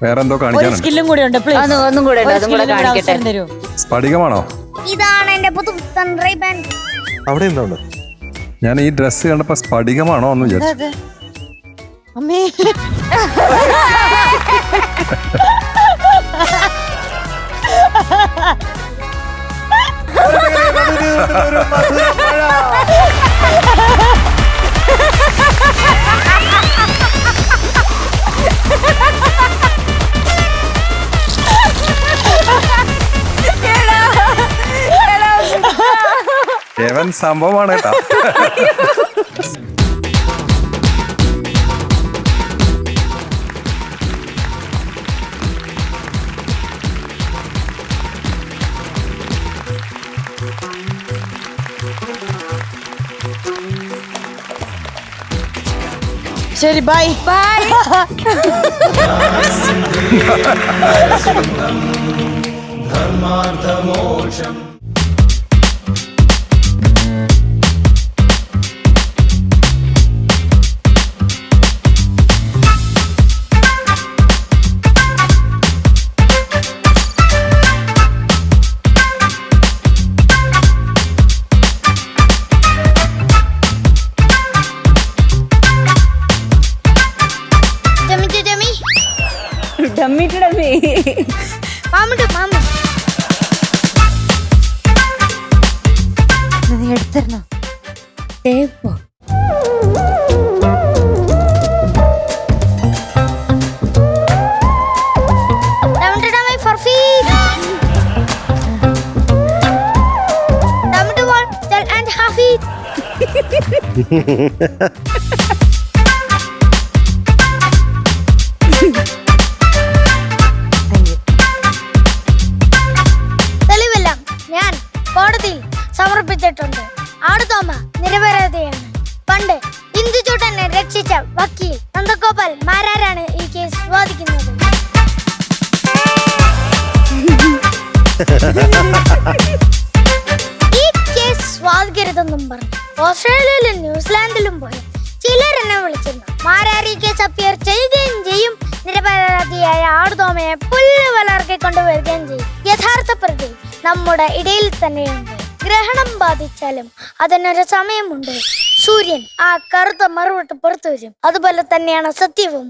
വേറെന്തോ കാണിക്കാനുണ്ട്. സ്കില്ലും കൂടി ഉണ്ട്. ഒന്നും കൂടെ കാണിക്കട്ടെ. സ്ഫടികമാണോ? ഇതാണ് എന്റെ പുതുപുത്തൻ റൈബാൻ. അവിടെ എന്തുണ്ട്? ഞാൻ ഈ ഡ്രസ് കണ്ടപ്പോ സ്ഫടികമാണോ എന്ന് വിചാരിച്ചു. അമ്മേ ദേവൻ സംഭവമാണ് കേട്ടാ. ശരി, ബൈ ബൈ. ധർമാർത്ഥമോക്ഷം എടുത്തരണോ? തെളിവെല്ലാം ഞാൻ കോടതിയിൽ സമർപ്പിച്ചിട്ടുണ്ട്. ആടുതോമ നിരപരാധിയാണ്. പണ്ട് ഇന്ദുചൂട്ടനെ രക്ഷിച്ച വക്കീൽ നന്ദഗോപാൽ മാരാരാണ് ഈ കേസ് വാദിക്കുന്നത്. ഈ കേസ് വാദിക്കരുതെന്നും പറഞ്ഞു ഓസ്ട്രേലിയയിലും ന്യൂസിലാൻഡിലും പോയി ചിലരെന്നെ വിളിച്ചിരുന്നു. മാരാരി കേസ് അപ്പിയർ ചെയ്യുകയും ചെയ്യും. നിരപരാധിയായ ആടുതോമയെ പുല്ല് വളർക്കി കൊണ്ടുവരികയും ചെയ്യും. യഥാർത്ഥ പ്രതി നമ്മുടെ ഇടയിൽ തന്നെയുണ്ട്. ഗ്രഹണം ബാധിച്ചാലും അതിനൊരു സമയമുണ്ട്. സൂര്യൻ ആ കറുത്ത മറുവിട്ട് പുറത്തു വരും. അതുപോലെ തന്നെയാണ് സത്യവും.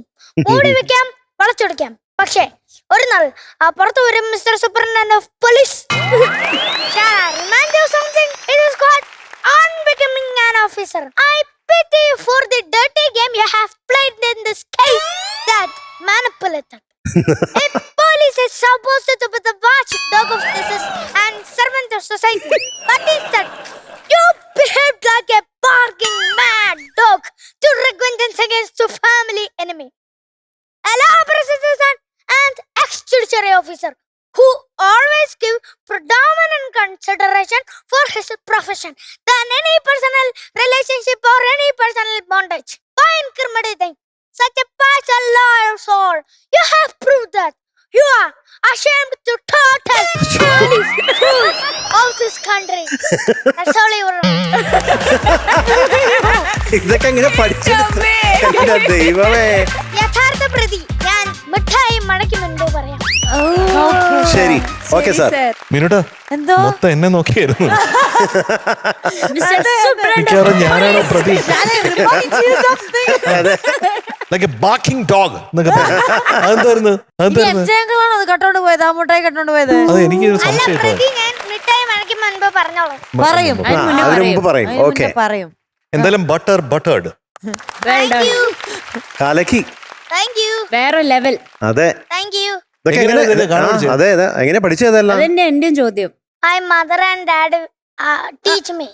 മൂടി വെക്കാം, വളച്ചൊടിക്കാം. പക്ഷേ ഒരു നാൾ ആ പുറത്തു വരും mister superintendent of police. I pity you for the dirty game you have played in this case that manipulated. A police is supposed to be the watchdog of this and servant of society. But instead, you behaved like a barking mad dog to wreak vengeance against your family enemy. A law citizen and ex-judiciary officer who always give predominant consideration for his profession than any personal relationship or any personal bondage. By incriminating such a partial loyal soul, you have proved that you are ashamed to total fools of this country. That's all you are. ഇതൊക്കെ എങ്ങനെ പഠിച്ചെടുത്ത് ദൈവമേ. യഥാർത്ഥ പ്രതി ഞാൻ മിഠായി മടക്കി മുൻപ് പറയാം. ശരി, ഓക്കെ സാർ. മിനുട്ടാ, എന്തോ മൊത്തം എന്നെ നോക്കിയായിരുന്നു. മിക്കവാറും ഞാനാണോ പ്രതി? ലൈക്ക് എ ബാർക്കിംഗ് ഡോഗ് എന്നൊക്കെ പറയും. അതെന്തായിരുന്നു? എച്ചേങ്കളാണോ അത് കട്ടോണ്ട് പോയത്? ആ മുട്ടായി കട്ടോണ്ട് പോയത്? അത് എനിക്കൊരു അല്ല സംശയം. പ്രതി ഞാൻ മിഠായി മടക്കി മുൻപ് പറഞ്ഞോളൂ. പറയും, അതിന് മുമ്പ് പറയും. ഓക്കെ, പറയും. എന്തായാലും ബട്ടേർഡ് കാലക്കി. Thank you. വേറെ ലെവൽ. അതെ, Thank you. ഇതൊക്കെ അതെ എങ്ങനെ പഠിച്ചതല്ല? അതന്നെ എന്റെയും ചോദ്യം. My mother and dad teach me.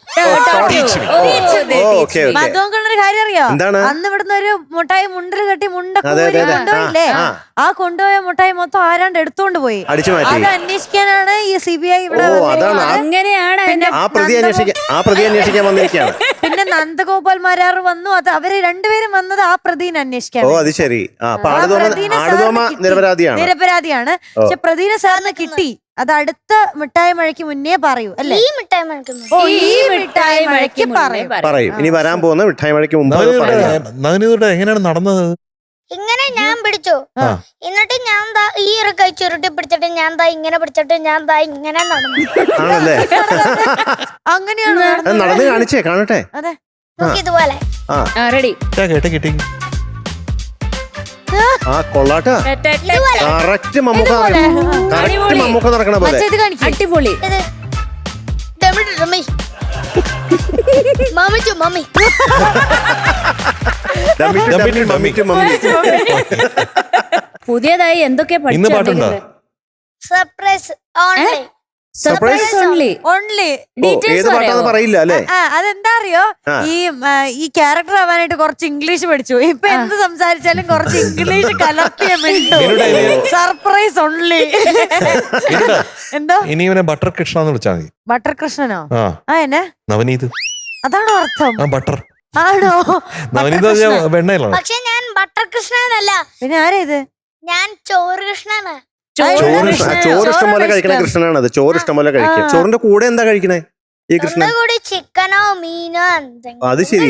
മധുവെങ്കിലൊരു കാര്യം അറിയോ? എന്താണ്? അന്ന് ഇവിടുന്ന് ഒരു മുട്ടായി മുണ്ടിൽ കെട്ടി മുണ്ടൊക്കെ അതെ, അതെ, അതെ. കൊണ്ടുപോയില്ലേ? ആ കൊണ്ടുപോയ മുട്ടായി മൊത്തം ആരാണ്ട് എടുത്തോണ്ട് പോയി. അടിച്ചു മാറ്റി. അത് അന്വേഷിക്കാനാണ് ഈ CBI ഇവിടെ അതാണ് അങ്ങനെയാണ് ആ പ്രതി അന്വേഷിക്കാൻ വന്നിരിക്കുകയാണ്. പിന്നെ നന്ദഗോപാൽ മാരാർ വന്നു. അത് അവര് രണ്ടുപേരും വന്നത് ആ പ്രതിനെ അന്വേഷിക്കാൻ. ഓ, അത് ശരി. ആടുതോമ നിരപരാധിയാണ്. പക്ഷെ പ്രതിനെ സാറിന് കിട്ടി. അത് അടുത്ത മിഠായി മഴയ്ക്ക് മുന്നേ പറയൂ അല്ലേ? ഈ മിഠായി മഴയ്ക്ക് പറയും. ഇനി വരാൻ പോകുന്ന മിഠായി മഴയ്ക്ക് മുമ്പ് എങ്ങനെയാണ് നടന്നത്? ഇങ്ങനെ ഞാൻ പിടിച്ചു. എന്നിട്ട് ഞാൻ ഈ ഒരു കൈ ചുരുട്ടി പിടിച്ചിട്ട് ഞാൻ ദാ ഇങ്ങനെ പിടിച്ചിട്ട് ഞാൻ ദാ ഇങ്ങനെ നടന്നു. ആണല്ലേ? അങ്ങനെയാണ് നടന്നത്. നടന്ന് കാണിച്ചേ കാണട്ടെ. അതെ. നോക്കി ഇതുപോലെ. റെഡി. കേട്ടെ കിട്ടി. ആ കൊള്ളാട്ടാ. കറക്റ്റ് മമ്മൂക്ക നടക്കണ പോലെ. മറ്റേത് കാണിക്കും. അടിപൊളി. ഇത് ഡമ്മി മമ്മി ടു മമ്മി. പുതിയതായി എന്തൊക്കെ ഇന്ന് പാട്ടുണ്ടോ? Surprise only. Surprise only. Only. ഏത് പാട്ടാന്ന് പറയില്ല അല്ലേ? അതെന്താ അറിയോ, ഈ ക്യാരക്ടർ ആവാനായിട്ട് കുറച്ച് ഇംഗ്ലീഷ് പഠിച്ചു. ഇപ്പൊ എന്ത് സംസാരിച്ചാലും കുറച്ച് ഇംഗ്ലീഷ് കലർത്തിയ മിണ്ടു. Surprise only. എന്തോ ഇനി ഇവനെ ബട്ടർ കൃഷ്ണ എന്ന് വിളിച്ചാൽ മതി. ബട്ടർ കൃഷ്ണനോ? ആ എന്നെ നവനീത്. അതാണോ അർത്ഥം? ആ ബട്ടർ. ആണോ? നവനീത് വെണ്ണയിലാണ്. പക്ഷെ ഞാൻ ബട്ടർ കൃഷ്ണനല്ല. പിന്നെ ആരാ ഇത്? ഞാൻ ചോറ് കൃഷ്ണനാണ്. ചോറ് ഇഷ്ടം പോലെ കഴിക്കണ കൃഷ്ണനാണ് അത്. ചോറ് ഇഷ്ടം പോലെ കഴിക്കും. ചോറിന്റെ കൂടെ എന്താ കഴിക്കണേ ഈ കൃഷ്ണൻ? കൂടി ചിക്കനോ മീനോ എന്തെങ്കിലും. അത് ശരി.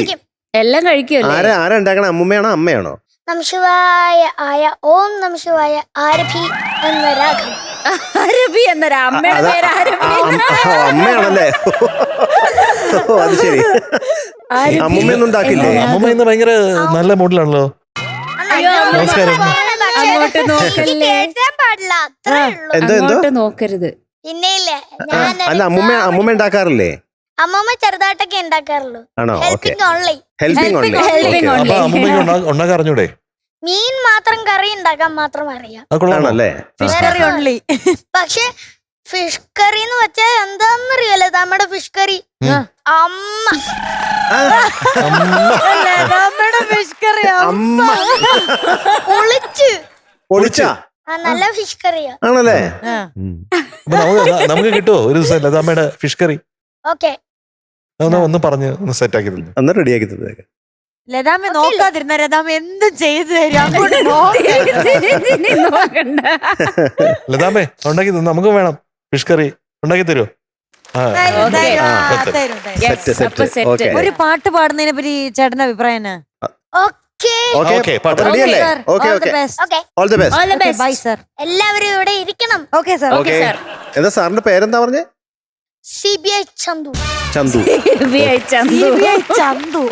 എല്ലാം കഴിക്കുമല്ലോ. ആരാ ഉണ്ടാക്കണ? അമ്മൂമ്മയാണോ അമ്മയാണോ? നമശിവായ ആയ ഓം നമശിവായ ആരഭി എന്ന രാഗം. ആരഭി എന്നൊരു അമ്മയുടെ പേര് അമ്മയാണല്ലേ? അത് ശരി. അമ്മൂമ്മയൊന്നും ഉണ്ടാക്കില്ലേ? അമ്മൂമ്മ ഇന്ന് ഭയങ്കര നല്ല മൂഡിലാണല്ലോ. നമസ്കാരം. അങ്ങോട്ട് നോക്കല്ലേ. കേട്ടാൻ പാടില്ല, അത്രേ ഉള്ളൂ. അങ്ങോട്ട് നോക്കരുത്. പിന്നെയില്ലേ അല്ല അമ്മൂമ്മ ഉണ്ടാക്കാറില്ലേ? അമ്മമ്മ ചെറുതായിട്ടൊക്കെ ഉണ്ടാക്കാറുള്ളൂ. ആണോ? Helping only. Helping only. അപ്പൊ അമ്മൂമ്മ ഉണ്ടാക്കാൻ അറിഞ്ഞൂടെ? മീൻ മാത്രം കറി ഉണ്ടാക്കാൻ മാത്രം അറിയാം. ആണല്ലേ? Fish curry only. പക്ഷെ ഫിഷ് കറി എന്ന് വെച്ചാൽ എന്താന്നറിയാലോ? നമ്മുടെ ഫിഷ് കറി അമ്മ നമ്മുടെ ഫിഷ് കറി അമ്മ ഒളിച്ച് പൊളിച്ചാ നല്ല ഫിഷ് കറിയാ. ആണല്ലേ? അപ്പൊ നമുക്ക് കിട്ടുമോ ഒരു ദിവസം ലതാമ്മയുടെ ഫിഷ് കറി? ഓക്കെ, ഒന്ന് പറഞ്ഞ് ഒന്ന് സെറ്റ് ആക്കി തന്നു. ഒന്ന് റെഡിയാക്കി തന്നേക്ക്. ലതാമ്മ നോക്കാതിരുന്ന ലതാമ്മ എന്തും ചെയ്തു തരും. അങ്ങോട്ട് നോക്കണ്ട. ലതാമ്മേ ഉണ്ടാക്കി തന്നു. നമുക്ക് വേണം ഫിഷ് കറി. ഉണ്ടാക്കി തരുമോ? ഒരു പാട്ട് പാടുന്നതിനെ പറ്റി ചേട്ടന്റെ അഭിപ്രായം എന്നാ? Bye sir. എല്ലാവരും ഇവിടെ ഇരിക്കണം. Okay sir. എന്താ സാറിന്റെ പേരെന്താ പറഞ്ഞേ? CBI ചന്തു. ചന്തു. ചന്തു.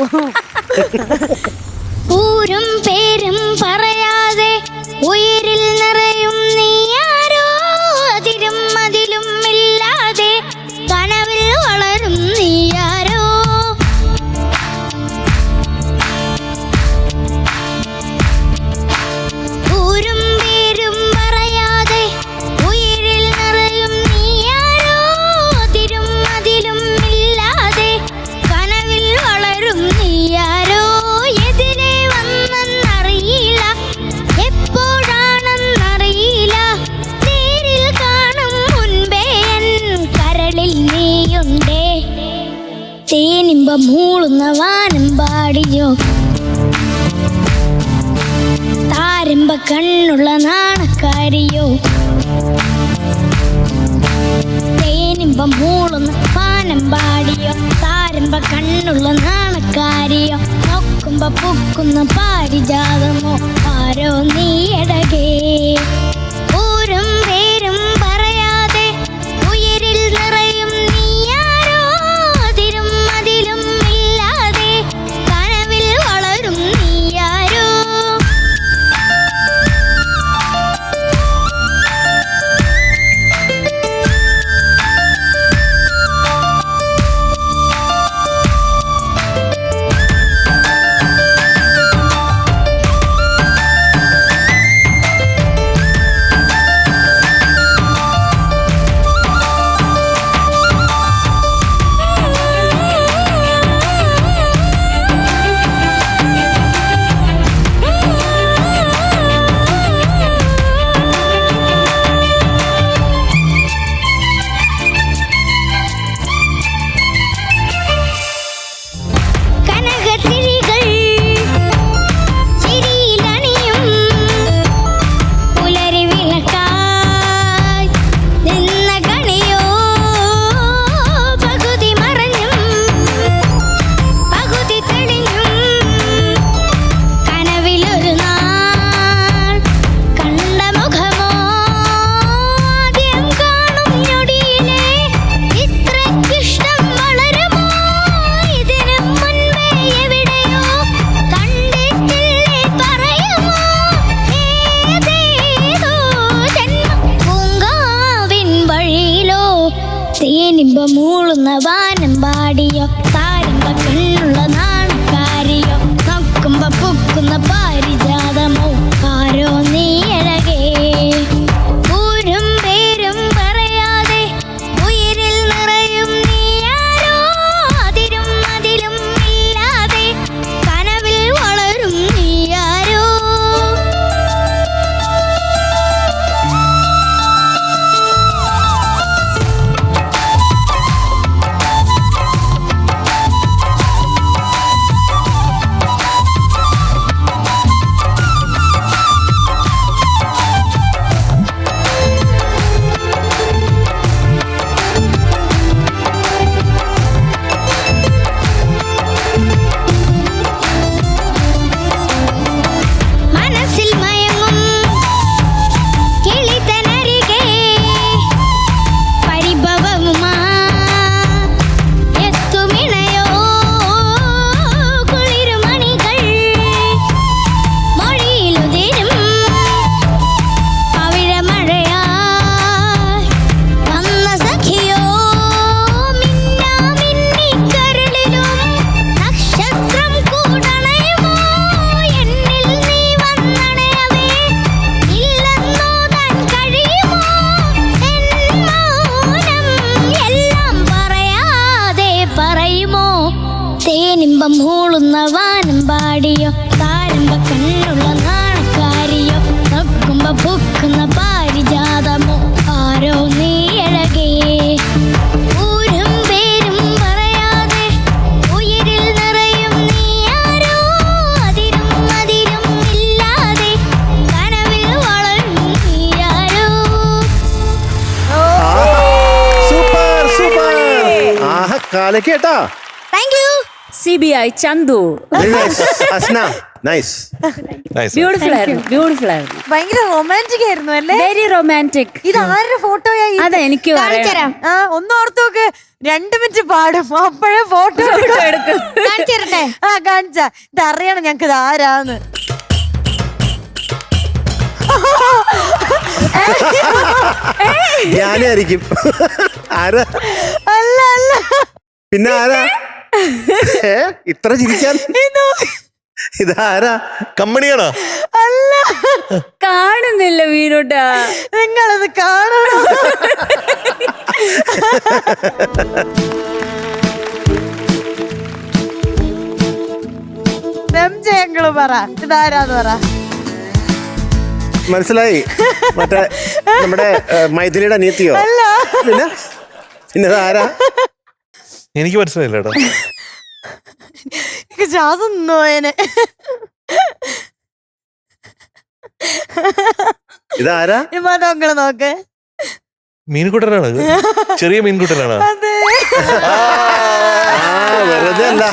ഊരും പേരും പറയാതെ ഉയരിൽ നിറയും നീയാരോ, അതിരും അതിലും ഇല്ലാതെ കനവിൽ വളരും നീയാരോ. ഊരും പേരും പറയാതെ ഉയരിൽ നിറയും നീയാരോ, അതിരും അതിലും ഇല്ലാതെ കനവിൽ വളരും നീയാരോ. എതിരെ വന്നെന്നറിയില്ല, എപ്പോഴാണെന്നറിയില്ല, നേരിൽ കാണും മുൻപേ എൻ കരളിൽ നീയുണ്ടേ. തേനിമ്പ മൂളുന്ന വാനം പാടിയോ, താരമ്പ കണ്ണുള്ള നാണക്കാരിയോ. തേനിമ്പ മൂളുന്ന വാനം പാടിയോ, താരമ്പ കണ്ണുള്ള നാണക്കാരിയോ. നോക്കുമ്പോ പൂക്കുന്ന പാരിജാതമോ ആരോ നീയടകേ. ഊരും പേരും പറയാതെ ഉയരിൽ നിറയും നീയാരോ, അതിരും അതിലും ഇല്ലാതെ കനവിൽ വളരും നീയാരോ. തേനിമ്പ മൂളുന്ന വാനം പാടിയോ താരമ്പ കണ്ണുള്ള നാണക്കാരിയോ നോക്കുമ്പോ പൂക്കുന്ന പാരിജാതമോ ആരോ നീ അഴകേ ഊരും പേരും പറയാതെ ഉയിരിൽ നിറയും നീയാരോ അതിരും അതിലും ഇല്ലാതെ കനവിൽ വളരും നീയാരോ മനസ്സിൽ മയങ്ങും കിളിതനരികെ പരിഭവവുമാ എത്തുമിണയോ കുളിരുമണികൾ മൊഴിയിലുതിരും പവിഴമഴയായി വന്ന സഖിയോ മിന്നാമിന്നിക്കരളിലും നക്ഷത്രം കൂടണയുമോ എന്നിൽ നീ വന്നണയവേ ഇല്ലെന്നോ താൻ കഴിയുമോ എൻ മൗനം എല്ലാം പറയാതെ പറയുമോ തേനിമ്പം മൂളുന്ന വാനം പാടിയോ താരമ്പ കണ്ണുള്ള നാണക്കാരിയോ നോക്കുമ്പോ പൂക്കുന്ന പാരിജാതമോ ആരോ നീ അഴകേ ഊരും പേരും പറയാതെ ഉയിരിൽ നിറയും നീയാരോ അതിരും അതിരും ഇല്ലാതെ കനവിൽ വളരും നീയാരോ സൂപ്പർ സൂപ്പർ ആഹാ കാലക്കേട്ടാ thank you CBI Chanthu Asna nice nice beautiful ആയിരുന്നു ഭയങ്കര റൊമാൻറ്റിക് ആയിരുന്നു അല്ലേ? Very romantic. ഇത് ആരുടെ ഫോട്ടോയാ? അതാ എനിക്ക് കാണിച്ചുതരാം ആ ഒന്ന് ഓർത്ത് നോക്ക്, 2 മിനിറ്റ് പാടും അപ്പോഴേ ഫോട്ടോ എടുക്കും. കാണിച്ചു തരട്ടെ ആ കാണിച്ച ഇതറിയണം ഞങ്ങക്ക് ഇത് ആരാന്ന്. ഞാനായിരിക്കും. ആരാ? അല്ല അല്ല പിന്നെ ആരാ? ഇത്ര ചിരിക്കാൻ ഇതാരാ? കമ്പനിയാണോ? അല്ല, കാണുന്നില്ല മീനൂട്ടാ. നിങ്ങളത് കാണണം. ഞങ്ങള് പറ ഇതാരാന്ന് പറ. മനസ്സിലായി? മറ്റേ നമ്മുടെ മൈഥിലിയുടെ അനിയത്തിയോ? അല്ല പിന്നെ പിന്നെ ആരാ? എനിക്ക് മനസ്സിലായില്ല കേട്ടോ. എനിക്ക് ശ്വാസം നിന്നോയനെ. ഇതാരാ? മതങ്ങള് നോക്ക്. മീൻകുട്ടനാണ്, ചെറിയ മീൻകുട്ടനാണ്. അതെ വെറുതെ അല്ല,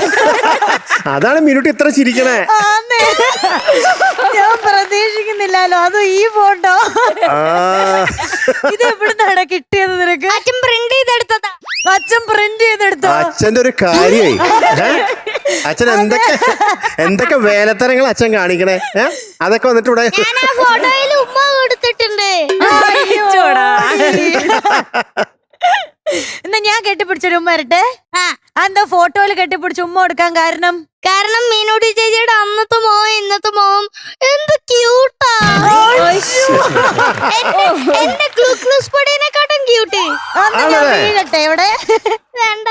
അതാണ് മിനുട്ട് ഇത്ര ചിരിക്കണേ. ആന്നേ. ഞാൻ പ്രതീക്ഷിക്കുന്നില്ലല്ലോ അത് ഈ ഫോട്ടോ. ഇത് എവിടുന്നാണ് കിട്ടിയത് നിനക്ക്? അച്ഛൻ പ്രിന്റ് ചെയ്തെടുത്തതാ. അച്ഛൻ പ്രിന്റ് ചെയ്തെടുത്തോ? അച്ഛന്റെ ഒരു കാര്യമായി. അച്ഛൻ എന്തൊക്കെ വേലത്തരങ്ങൾ അച്ഛൻ കാണിക്കണേ. അതൊക്കെ വന്നിട്ട് ഇവിടെ ഞാൻ ആ ഫോട്ടോയിൽ ഉമ്മ കൊടുത്തിട്ടുണ്ട്. ചോടാ. എന്നാ ഞാൻ കെട്ടിപ്പിടിച്ചൊരു ഉമ്മ വരട്ടെ. എന്താ ഫോട്ടോയിൽ കെട്ടിപ്പിടിച്ച് ഉമ്മ കൊടുക്കാൻ കാരണം? കാരണം മീനൂട്ടി ചേച്ചിയുടെ അന്നത്തെ മോവും ഇന്നത്തെ മോവും എന്ത് ക്യൂട്ടാ. എന്റെ ഗ്ലൂക്ലൂസ് പൊടിയെക്കാട്ടും ക്യൂട്ട്. അന്ന് ഞാൻ വീഴട്ടെ ഇവിടെ? വേണ്ട.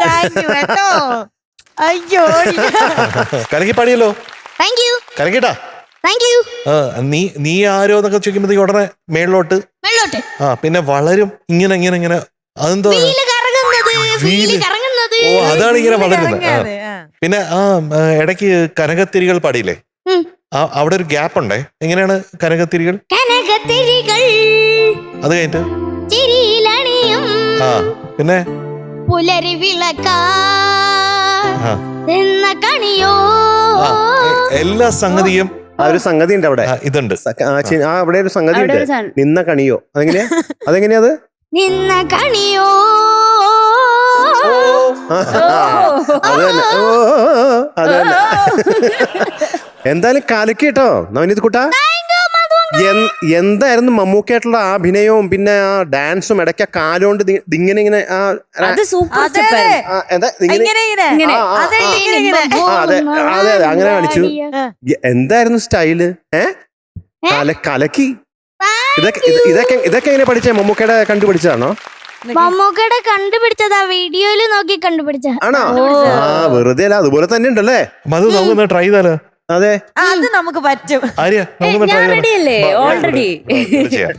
താങ്ക് യു കേട്ടോ. അയ്യോ കലക്കി പാടിയല്ലോ. Thank you. കലക്കിട്ടാ. Thank you. നീ ആരോ എന്നൊക്കെ ചോദിക്കുമ്പോഴത്തേക്ക് ഉടനെ മേളിലോട്ട്. വെള്ളോട്ട്. പിന്നെ വളരും ഇങ്ങനെ ഇങ്ങനെ ഇങ്ങനെ. അതെന്തോ വീല് കറങ്ങുന്നത്. വീല് കറങ്ങുന്നത്. ഓ അതാണ് ഇങ്ങനെ വളരുന്നത്. ഇറങ്ങാതെ, ആ. പിന്നെ ഇടയ്ക്ക് കനകത്തിരികൾ പാടിയില്ലേ? അവിടെ ഒരു ഗ്യാപ്പ് ഉണ്ടേ. എങ്ങനെയാണ് കനകത്തിരികൾ? കനകത്തിരികൾ അത് കഴിഞ്ഞിട്ട് ചിരിയിലണിയും പിന്നെ പുലരി വിളക്കാ എന്ന കണിയോ. എല്ലാ സംഗതിയും ആ ഒരു സംഗതി ഉണ്ട് അവിടെ. ഇതുണ്ട്. അവിടെ ഒരു സംഗതി അവിടെ ഉണ്ട്. ഒരു സാധനം. നിന്ന കണിയോ? അതെങ്ങനെയാ അത്? നിന്ന കണിയോ. അത് തന്നെ. അത് തന്നെ. എന്തായാലും കാലക്ക് കേട്ടോ നവനീത് കുട്ടാ. എന്തായിരുന്നു മമ്മൂക്കായിട്ടുള്ള ആ അഭിനയവും പിന്നെ ആ ഡാൻസും ഇടയ്ക്ക് കാലുകൊണ്ട് ഇങ്ങനെ അത് സൂപ്പർ ഇങ്ങനെ അതെ അങ്ങനെ കാണിച്ചു. എന്തായിരുന്നു സ്റ്റൈല്? കലക്കി. ഇതൊക്കെ എങ്ങനെ പഠിച്ചേ? മമ്മൂക്കയുടെ കണ്ടുപിടിച്ചതാണോ? മമ്മൂക്കയുടെ കണ്ടുപിടിച്ചതാ, വീഡിയോയില് നോക്കി പിടിച്ച. ആണോ? വെറുതെ അല്ല, അതുപോലെ തന്നെ ഉണ്ടല്ലേ. മധു നമുക്കൊന്ന് ട്രൈ ചെയ്താലോ? അതെ, അത് നമുക്ക് പറ്റും. ആര്യ നമുക്കൊന്ന് ഞാൻ ട്രൈ റെഡി അല്ലേ? ഓൾറെഡി ചെയ്യാം.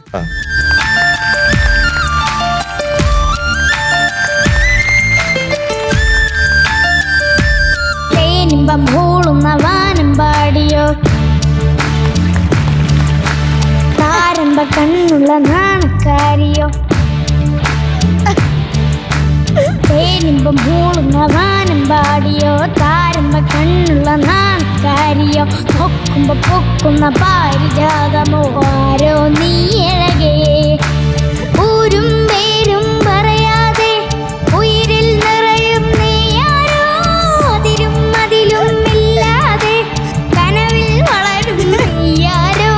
തേനിമ്പം മൂളുന്ന വാനം പാടിയോ, താരമ്പ കണ്ണുള്ള നാണക്കാരിയോ. തേനിമ്പം മൂളുന്ന വാനം പാടിയോ, താരമ്പ കണ്ണുള്ള നാണക്കാരിയോ. പൊക്കുമ്പോ പൊക്കുന്ന പാരിജാതമോ ആരോ നീ അഴകേ. ഊരും പേരും പറയാതെ ഉയിരിൽ നിറയും നീയാരോ. അതിരും അതിലും ഇല്ലാതെ കനവിൽ വളരും നീയാരോ.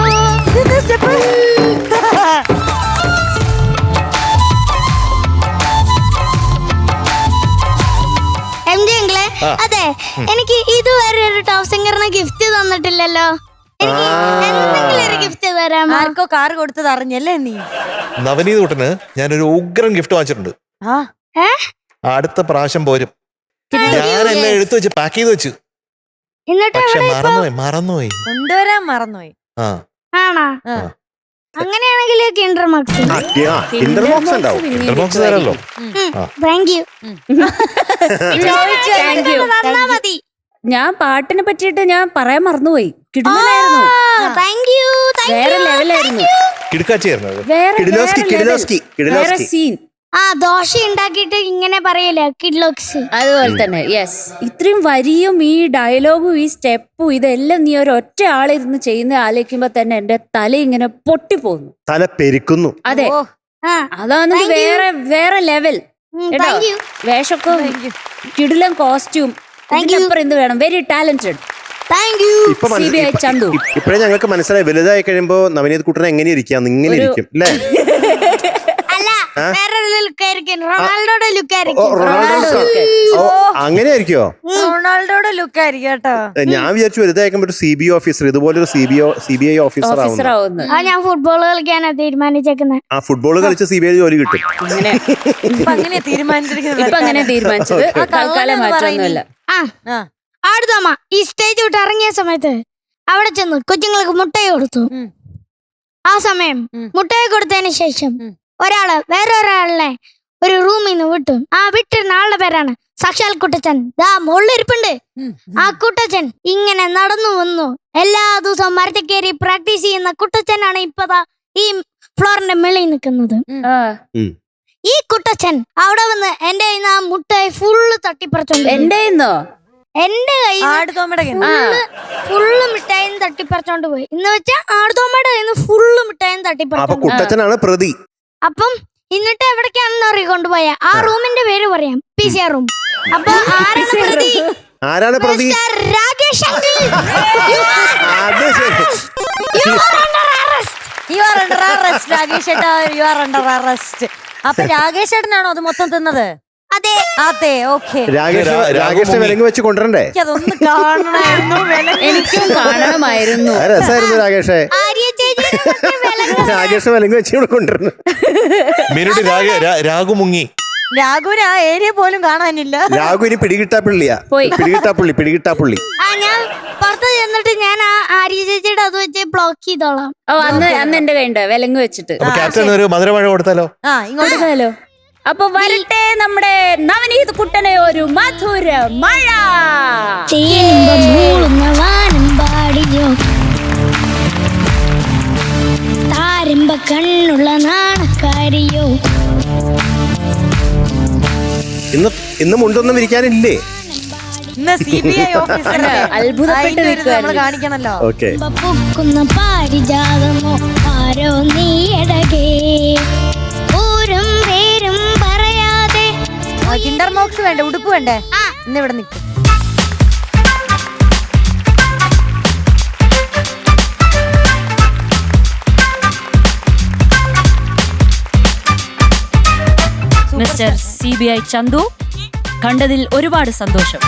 അതെ, എനിക്ക് ഇതുവരെ ഒരു ടോപ്പ് സിംഗറിന് ഗിഫ്റ്റ് തന്നിട്ടില്ലല്ലോ. എനിക്ക് എന്തെങ്കിലും ഒരു ഗിഫ്റ്റ് തരാമോ? ആർക്കോ കാർ കൊടുത്തത് അറിഞ്ഞല്ലേ നീ? നവനീത് കുട്ടന് ഞാനൊരു ഉഗ്രൻ ഗിഫ്റ്റ് വാങ്ങിച്ചിട്ടുണ്ട്. അടുത്ത പ്രാവശ്യം പോരും. ഞാൻ എല്ലാം എടുത്തു വെച്ച് പാക്ക് ചെയ്ത് വെച്ചു. എന്നിട്ട് പക്ഷെ മറന്നുപോയി കൊണ്ടുവരാൻ മറന്നുപോയി. ആണോ? അങ്ങനെയാണെങ്കിൽ കിൻഡർ ബോക്സ്. ബോക്സ് തരാമല്ലോ. Thank you. തന്നാ മതി. ഞാൻ പാട്ടിനെ പറ്റിയിട്ട് ഞാൻ പറയാൻ മറന്നുപോയി. കിടുങ്ങനായിരുന്നു, വേറെ ലെവലായിരുന്നു, വേറെ സീൻ. ദോശ ഉണ്ടാക്കിയിട്ട് ഇങ്ങനെ പറയല്ലേ കിഡ്ലോക്സ്, അതുപോലെ തന്നെ. യെസ്, ഇത്രയും വരിയും ഈ ഡയലോഗും ഈ സ്റ്റെപ്പും ഇതെല്ലാം നീ ഒരു ഒറ്റ ആളിരുന്ന് ചെയ്യുന്ന ആലോചിക്കുമ്പോ തന്നെ എന്റെ തല ഇങ്ങനെ പൊട്ടിപ്പോകുന്നു, തല പെരുക്കുന്നു. അതെ, അതാണ് വേറെ വേറെ ലെവൽ. വേഷമൊക്കെ കിടിലം, കോസ്റ്റ്യൂം, എന്ത് വേണം, വെരി ടാലന്റഡ്. ചന്തു ഇപ്പഴേ ഞങ്ങൾക്ക് മനസ്സിലായി, വലുതായി കഴിയുമ്പോ നവനീത് കുട്ടനെ എങ്ങനെ ഇരിക്കാം, ഇങ്ങനെ ഇരിക്കും അല്ലേ? റൊണാൾഡോയുടെ ലുക്കായിരിക്കും. അങ്ങനെ ആയിരിക്കോ? റൊണാൾഡോയുടെ ലുക്ക് ആയിരിക്കും കേട്ടോ. ഞാൻ വിചാരിച്ചു വലുതായിരിക്കുമ്പോ ഒരു CBI ഓഫീസർ, ഇതുപോലൊരു CBI ഓഫീസർ ആവുന്നു. ഞാൻ ഫുട്ബോൾ കളിക്കാനാ തീരുമാനിച്ചേക്കുന്നത്. ആ ഫുട്ബോൾ കളിച്ച് CBI ജോലി കിട്ടും. അങ്ങനെ തീരുമാനിച്ചിരിക്കുന്നത്. ഇപ്പൊ അങ്ങനെ തീരുമാനിച്ചത്, തൽക്കാലം മാറ്റമൊന്നുമില്ല. അടുത്തമ്മ ഈ സ്റ്റേജ് വിട്ട് ഇറങ്ങിയ സമയത്ത് അവിടെ ചെന്ന് കൊച്ചുങ്ങൾക്ക് മുട്ടയെ കൊടുത്തു. ആ സമയം മുട്ടയെ കൊടുത്തതിന് ശേഷം ഒരാള് വേറൊരാളിനെ ഒരു റൂമിൽ നിന്ന് വിട്ടു. ആ വിട്ടിരുന്ന ആളുടെ പേരാണ് സാക്ഷാൽ കുട്ടച്ചൻ. ദാ മുകളിലിരിപ്പുണ്ട്. ആ കുട്ടച്ചൻ ഇങ്ങനെ നടന്നു വന്നു. എല്ലാ ദിവസവും മരത്തിൽ കയറി പ്രാക്ടീസ് ചെയ്യുന്ന കുട്ടച്ചനാണ് ഇപ്പതാ ഈ ഫ്ലോറിന്റെ മേളിൽ നിൽക്കുന്നത്. ഈ കുട്ടച്ചൻ അവിടെ വന്ന് എന്റെ കയ്യിൽ നിന്ന് ആ മുട്ടായി ഫുള്ള് തട്ടിപ്പറിച്ചോണ്ട്, എന്റെ കയ്യിൽ ഫുള്ള് മിഠായും തട്ടിപ്പറിച്ചോണ്ട് പോയി. എന്ന് വെച്ചാൽ ആടുതോമ്മയുടെ കയ്യിൽ നിന്ന് ഫുള്ള് മിഠായും തട്ടിപ്പറിച്ചോണ്ട്. കുട്ടച്ചനാണ് പ്രതി. അപ്പം എന്നിട്ട് എവിടേക്കാണെന്ന് അറിയ കൊണ്ടുപോയ ആ റൂമിന്റെ പേര് പറയാം, PCR റൂം. അപ്പൊ ആരാണ് പ്രതി? രാകേഷ് അങ്കിൾ. അപ്പൊ രാകേഷ് ഏട്ടനാണോ അത് മൊത്തം തിന്നത്? അതെ അതെ, ഓക്കെ. രാകേഷിനെ വിലങ്ങ് വെച്ച് കൊണ്ടുവരണ്ടേ? അതൊന്ന് കാണണമായിരുന്നു, എനിക്കും കാണണമായിരുന്നു. രസമായിരുന്നു രാകേഷെ. രാകേഷ് വിലങ്ങ് വെച്ച് കൊണ്ടുവരുന്നു. രാഘു മുങ്ങി. രാഘുവിന് ആ ഏരിയ പോലും കാണാനില്ല. രാഘു ഇനി പിടികിട്ടാപ്പള്ളിയാ. പിടികിട്ടാപ്പള്ളി. ഞാൻ പുറത്ത് ചെന്നിട്ട് ഞാൻ ആ ആര്യ ചേച്ചിയുടെ അത് വെച്ച് ബ്ലോക്ക് ചെയ്തോളാം. അന്ന് എന്റെ കയ്യുണ്ട് വിലങ്ങ് വെച്ചിട്ട്. ക്യാപ്റ്റൻ ഒരു മധുരമഴ കൊടുത്താലോ? ഇങ്ങോട്ട്. അപ്പൊ വരട്ടെ നമ്മുടെ നവനീത് കുട്ടനെ ഒരു മധുര മഴ. താരമ്പ കണ്ണുള്ള നാണക്കാരിയോ. ഇന്ന് മുണ്ടൊന്നും ഇരിക്കാനില്ലേ? ഇന്ന് CBI ഓഫീസർ അത്ഭുതപ്പെട്ട് നമ്മള് കാണിക്കണല്ലോ. പൊക്കുന്ന പാരിജാതമോ ആരോ നീ എടകേ. ഊരും പേരും പറയാതെ. കിൻഡർ ബോക്സ് വേണ്ടേ, ഉടുപ്പ് വേണ്ടേ? ഇന്ന് ഇവിടെ നിൽക്കും. Mister CBI Chandu. കണ്ടതിൽ ഒരുപാട് സന്തോഷം.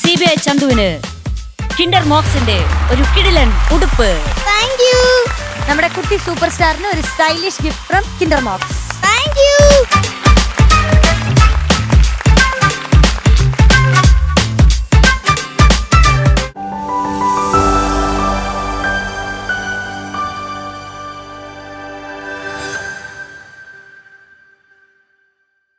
CBI ചന്തുവിന് കിൻഡർ മോക്സിന്റെ ഒരു കിടിലൻ ഉടുപ്പ്. Thank you. നമ്മുടെ കുട്ടി സൂപ്പർ സ്റ്റാറിന് ഒരു stylish gift from Kinder MOOCs. Thank you.